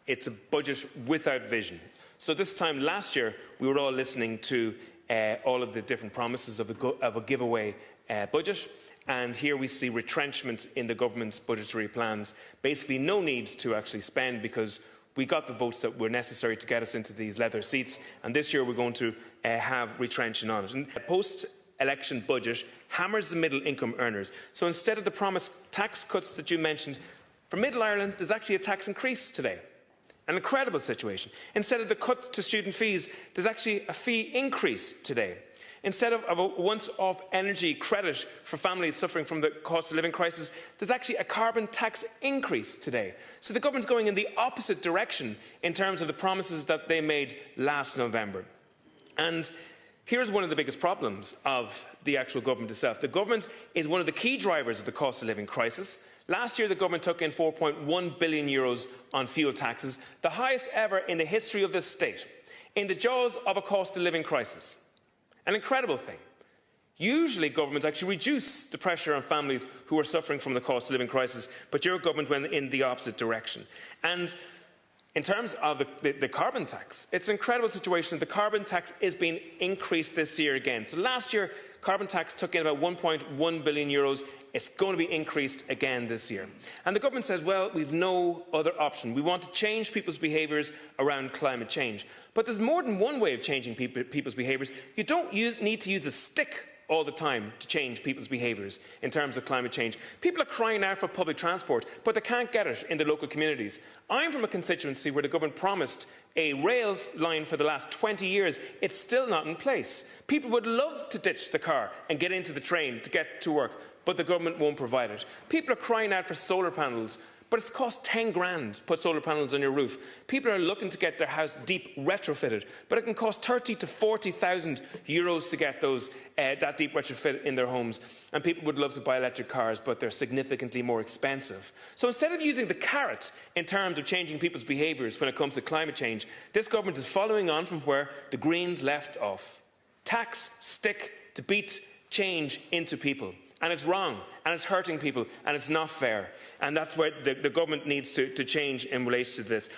It's a budget without vision. So this time last year, we were all listening to all of the different promises of a giveaway budget. And here we see retrenchment in the government's budgetary plans. Basically, no need to actually spend because we got the votes that were necessary to get us into these leather seats. And this year, we're going to have retrenching on it. And a post-election budget hammers the middle-income earners. So instead of the promised tax cuts that you mentioned, for Middle Ireland, there's actually a tax increase today. An incredible situation. Instead of the cut to student fees, there's actually a fee increase today. Instead of a once-off energy credit for families suffering from the cost of living crisis, there's actually a carbon tax increase today. So the government's going in the opposite direction in terms of the promises that they made last November. And here's one of the biggest problems of the actual government itself. The government is one of the key drivers of the cost of living crisis. Last year, the government took in €4.1 billion on fuel taxes, the highest ever in the history of this state, in the jaws of a cost of living crisis. An incredible thing. Usually, governments actually reduce the pressure on families who are suffering from the cost of living crisis, but your government went in the opposite direction. And in terms of the carbon tax, it's an incredible situation. The carbon tax is being increased this year again. So last year, carbon tax took in about €1.1 billion. It's going to be increased again this year. And the government says, well, we've no other option. We want to change people's behaviours around climate change. But there's more than one way of changing people's behaviours. You don't need to use a stick all the time to change people's behaviours in terms of climate change. People are crying out for public transport, but they can't get it in the local communities. I'm from a constituency where the government promised a rail line for the last 20 years. It's still not in place. People would love to ditch the car and get into the train to get to work, but the government won't provide it. People are crying out for solar panels, but it's cost 10 grand to put solar panels on your roof. People are looking to get their house deep retrofitted, but it can cost 30 to 40,000 euros to get that deep retrofit in their homes. And people would love to buy electric cars, but they're significantly more expensive. So instead of using the carrot in terms of changing people's behaviours when it comes to climate change, this government is following on from where the Greens left off. Tax, stick to beat change into people. And it's wrong, and it's hurting people, and it's not fair. And that's where the government needs to change in relation to this.